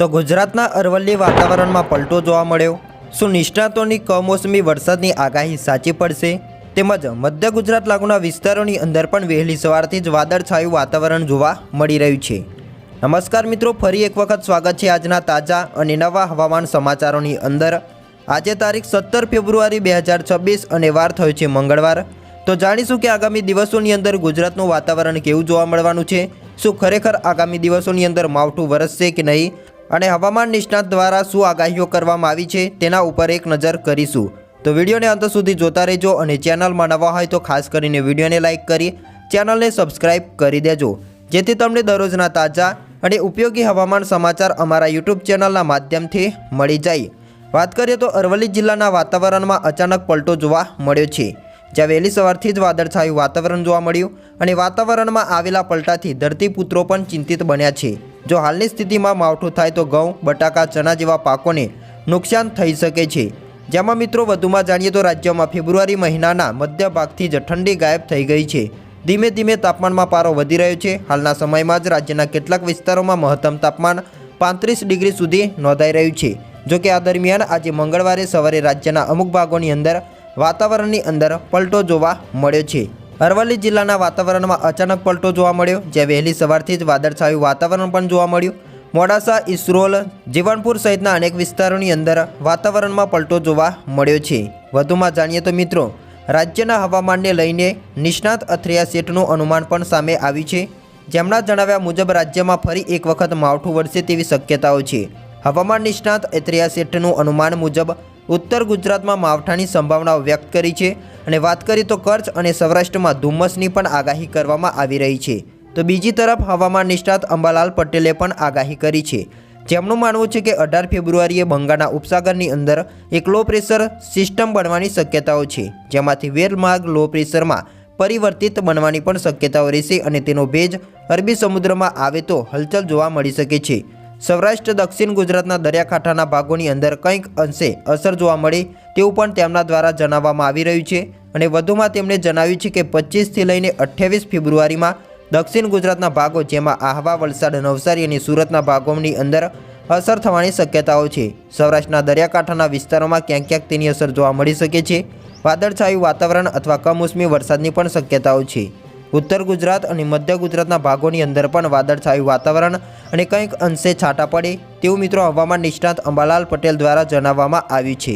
તો ગુજરાતના અરવલ્લી વાતાવરણમાં પલટો જોવા મળ્યો। શું નિષ્ણાતોની કમોસમી વરસાદની આગાહી સાચી પડશે? તેમજ મધ્ય ગુજરાત લાગુના વિસ્તારોની અંદર પણ વહેલી સવારથી જ વાદળછાયું વાતાવરણ જોવા મળી રહ્યું છે। નમસ્કાર મિત્રો, ફરી એક વખત સ્વાગત છે આજના તાજા અને નવા હવામાન સમાચારોની અંદર। આજે તારીખ 17 ફેબ્રુઆરી 2026 અને વાર થયો છે મંગળવાર। તો જાણીશું કે આગામી દિવસોની અંદર ગુજરાતનું વાતાવરણ કેવું જોવા મળવાનું છે। શું ખરેખર આગામી દિવસોની અંદર માવઠું વરસશે કે નહીં, અને હવામાન નિષ્ણાત દ્વારા શું આગાહીઓ કરવામાં આવી છે તેના ઉપર એક નજર કરીશું। તો વિડીયોને અંત સુધી જોતા રહેજો અને ચેનલમાં નવા હોય તો ખાસ કરીને વિડીયોને લાઇક કરી ચેનલને સબસ્ક્રાઇબ કરી દેજો, જેથી તમને દરરોજના તાજા અને ઉપયોગી હવામાન સમાચાર અમારા યુટ્યુબ ચેનલના માધ્યમથી મળી જાય। વાત કરીએ તો અરવલ્લી જિલ્લાના વાતાવરણમાં અચાનક પલટો જોવા મળ્યો છે, જ્યાં વહેલી સવારથી જ વાદળછાયું વાતાવરણ જોવા મળ્યું અને વાતાવરણમાં આવેલા પલટાથી ધરતીપુત્રો પણ ચિંતિત બન્યા છે। જો હાલની સ્થિતિમાં માવઠું થાય તો ઘઉં, બટાકા, ચણા જેવા પાકોને નુકસાન થઈ શકે છે। જેમાં મિત્રો વધુમાં જાણીએ તો રાજ્યમાં ફેબ્રુઆરી મહિનાના મધ્ય ભાગથી જ ઠંડી ગાયબ થઈ ગઈ છે। ધીમે ધીમે તાપમાનમાં પારો વધી રહ્યો છે। હાલના સમયમાં જ રાજ્યના કેટલાક વિસ્તારોમાં મહત્તમ તાપમાન 35 ડિગ્રી સુધી નોંધાઈ રહ્યું છે। જોકે આ દરમિયાન આજે મંગળવારે સવારે રાજ્યના અમુક ભાગોની અંદર વાતાવરણની અંદર પલટો જોવા મળ્યો છે। અરવલ્લી જિલ્લાના વાતાવરણમાં અચાનક પલટો જોવા મળ્યો, જ્યાં વહેલી સવારથી જ વાદળછાયું વાતાવરણ પણ જોવા મળ્યું। મોડાસા, ઇસરોલ, જીવનપુર સહિતના અનેક વિસ્તારોની અંદર વાતાવરણમાં પલટો જોવા મળ્યો છે। વધુમાં જાણીએ તો મિત્રો, રાજ્યના હવામાનને લઈને નિષ્ણાત અથરિયા શેઠનું અનુમાન પણ સામે આવ્યું છે, જેમના જણાવ્યા મુજબ રાજ્યમાં ફરી એક વખત માવઠું વરસે તેવી શક્યતાઓ છે। હવામાન નિષ્ણાત અથરિયા શેઠનું અનુમાન મુજબ ઉત્તર ગુજરાતમાં માવઠાની સંભાવનાઓ વ્યક્ત કરી છે, અને વાત કરીએ તો કચ્છ અને સૌરાષ્ટ્રમાં ધુમ્મસની પણ આગાહી કરવામાં આવી રહી છે। તો બીજી તરફ હવામાન નિષ્ણાત અંબાલાલ પટેલે પણ આગાહી કરી છે, જેમનું માનવું છે કે 18 ફેબ્રુઆરીએ બંગાળના ઉપસાગરની અંદર એક લો પ્રેશર સિસ્ટમ બનવાની શક્યતાઓ છે, જેમાંથી વેરમાર્ગ લો પ્રેશરમાં પરિવર્તિત બનવાની પણ શક્યતાઓ રહેશે, અને તેનો ભેજ અરબી સમુદ્રમાં આવે તો હલચલ જોવા મળી શકે છે। સૌરાષ્ટ્ર, દક્ષિણ ગુજરાતના દરિયાકાંઠાના ભાગોની અંદર કંઈક અંશે અસર જોવા મળે તેવું પણ તેમના દ્વારા જણાવવામાં આવી રહ્યું છે। અને વધુમાં તેમણે જણાવ્યું છે કે 25થી લઈને 28 ફેબ્રુઆરીમાં દક્ષિણ ગુજરાતના ભાગો, જેમાં આહવા, વલસાડ, નવસારી અને સુરતના ભાગોની અંદર અસર થવાની શક્યતાઓ છે। સૌરાષ્ટ્રના દરિયાકાંઠાના વિસ્તારોમાં ક્યાંક ક્યાંક તેની અસર જોવા મળી શકે છે। વાદળછાયું વાતાવરણ અથવા કમોસમી વરસાદની પણ શક્યતાઓ છે। ઉત્તર ગુજરાત અને મધ્ય ગુજરાતના ભાગોની અંદર પણ વાદળછાયું વાતાવરણ અને કંઈક અંશે છાંટા પડે તેવું મિત્રો હવામાન નિષ્ણાત અંબાલાલ પટેલ દ્વારા જણાવવામાં આવ્યું છે।